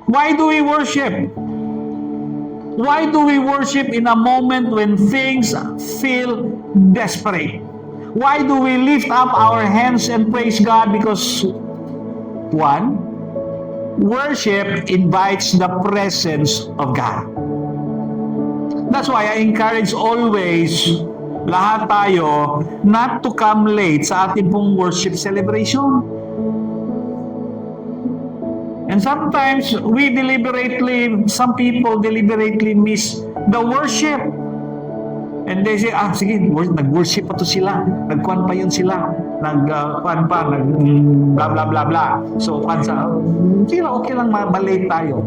Why do we worship? Why do we worship in a moment when things feel desperate? Why do we lift up our hands and praise God? Because, one, worship invites the presence of God. That's why I encourage always lahat tayo not to come late sa ating pong worship celebration. And sometimes some people deliberately miss the worship. And they say, sige, nag-worship pa to sila. Nag-kwan pa yun sila. Nag-kwan pa, blah, blah, blah, blah. So, sila, okay lang, malate tayo.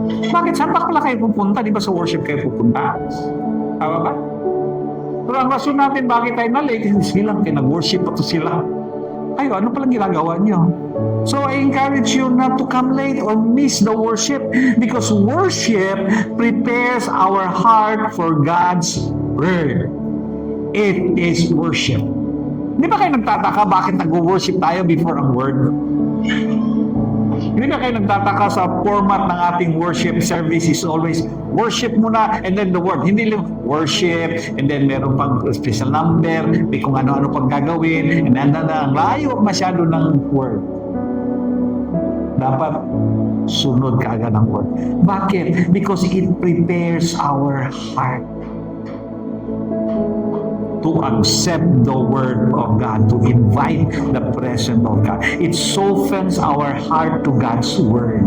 Bakit? Saan pa pala kayo pupunta? Di ba sa worship kayo pupunta? Tama ba? Pero ang rason natin, bakit tayo na-late? Sige lang, nag-worship pa to sila. Ayo, ano palang ginagawa niyo? So I encourage you not to come late or miss the worship, because worship prepares our heart for God's word. It is worship. Di ba kayo nagtataka bakit nag-worship tayo before ang word? Hindi ba kayo nagtataka sa format ng ating worship service is always worship muna and then the word. Hindi lang worship and then meron pang special number, may kung ano-ano pang gagawin, and then ang layo masyado ng word. Dapat sunod ka agad ng word. Bakit? Because it prepares our heart to accept the word of God, to invite the presence of God. It softens our heart to God's word.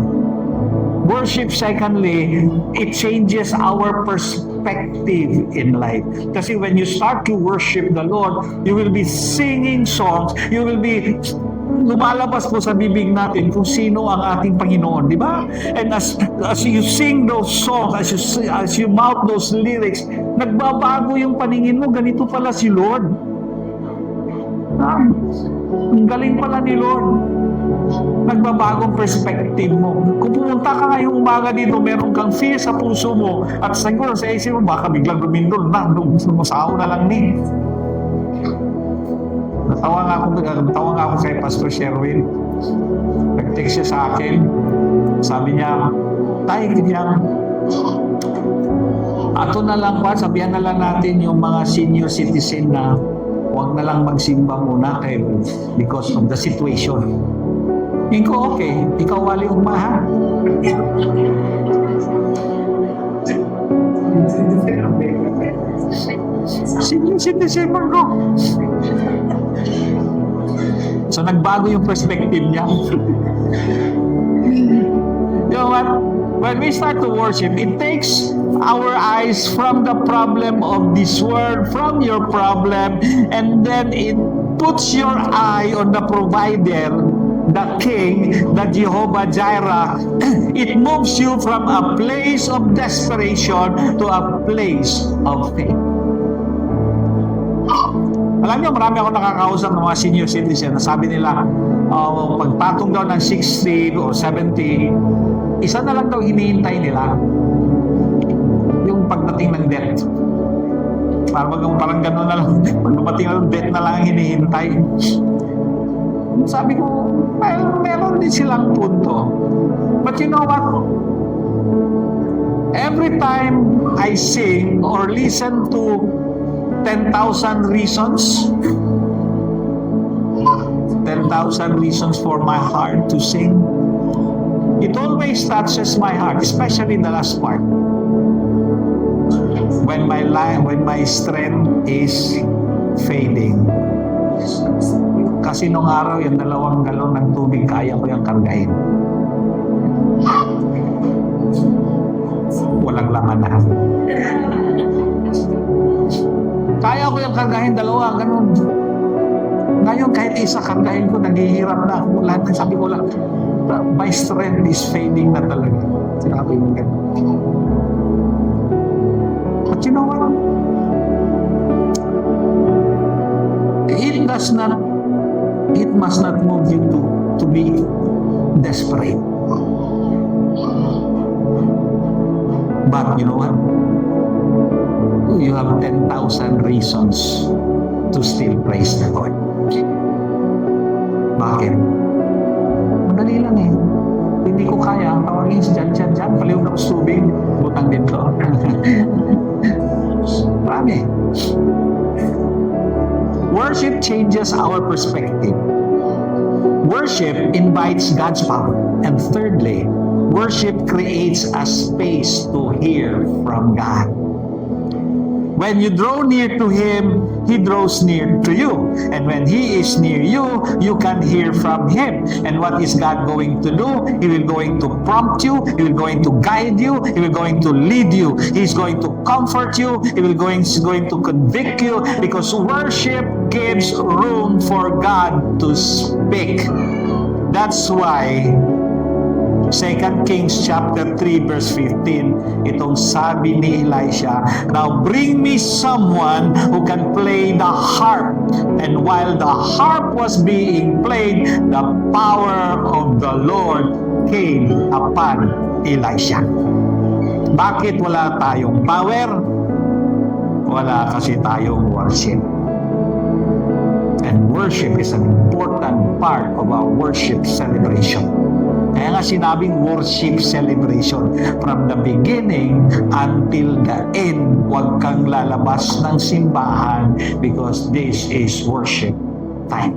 Worship, secondly, it changes our perspective in life. Kasi when you start to worship the Lord, you will be singing songs, you will be lumalabas po sa bibig natin kung sino ang ating Panginoon, di ba? And as you sing those songs, as you mouth those lyrics, nagbabago yung paningin mo, ganito pala si Lord. Ang galing pala ni Lord. Nagbabagong perspective mo. Kung pumunta ka ngayong umaga dito, meron kang fear sa puso mo, at siguro sa isip mo, baka biglang lumindol na, sumasaw na lang ni. Natawa nga ako kay Pastor Sherwin. Nag-text siya sa akin. Sabi niya, Tay, ganyan. Ato na lang pa, sabihan na lang natin yung mga senior citizen na huwag na lang magsimba muna because of the situation. Hindi ko, okay, ikaw wali umaha. Senior citizen ko. So, nagbago yung perspective niya. You know what? When we start to worship, it takes our eyes from the problem of this world, from your problem, and then it puts your eye on the provider, the King, the Jehovah Jireh. It moves you from a place of desperation to a place of faith. Alam niyo, marami ako nakakausap ng mga senior citizen na sabi nila, pagpatong daw ng 60 o 70, isa na lang daw hinihintay nila. Yung pagdating ng death. Parang gano'n na lang. Pag dumating ng death na lang ang hinihintay. Sabi ko, well, meron din silang punto. But you know what? Every time I sing or listen to 10,000 reasons. 10,000 reasons for my heart to sing. It always touches my heart, especially the last part. When my strength is fading. Kasi nung araw, yung 2 galon ng tubig, kaya ko yung kargahin. Walang laman na. Kaya ko yung kargahin 2, ganun. Ngayon, kahit isa kargahin ko, naghihirap na ako. Lahat ng sabi ko lang, my strength is fading na talaga. Sinabi mo ganun. But you know what? It must not move you to be desperate. But you know what? You have 10,000 reasons to still praise the Lord. Bakit? Madali lang eh. hindi ko kaya, tawagin si Jan, paliw na sa tubig, butang dito. Marami. Worship changes our perspective. Worship invites God's power. And thirdly, worship creates a space to hear from God. When you draw near to Him, He draws near to you. And when He is near you, you can hear from Him. And what is God going to do? He will going to prompt you. He will going to guide you. He will going to lead you. He's going to comfort you. He's going to convict you, because worship gives room for God to speak. That's why 2 Kings chapter 3 verse 15, itong sabi ni Elisha, "Now bring me someone who can play the harp." And while the harp was being played, the power of the Lord came upon Elisha. Bakit wala tayong power? Wala kasi tayong worship. And worship is an important part of our worship celebration. Kaya nga sinabing worship celebration. From the beginning until the end, huwag kang lalabas ng simbahan, because this is worship time.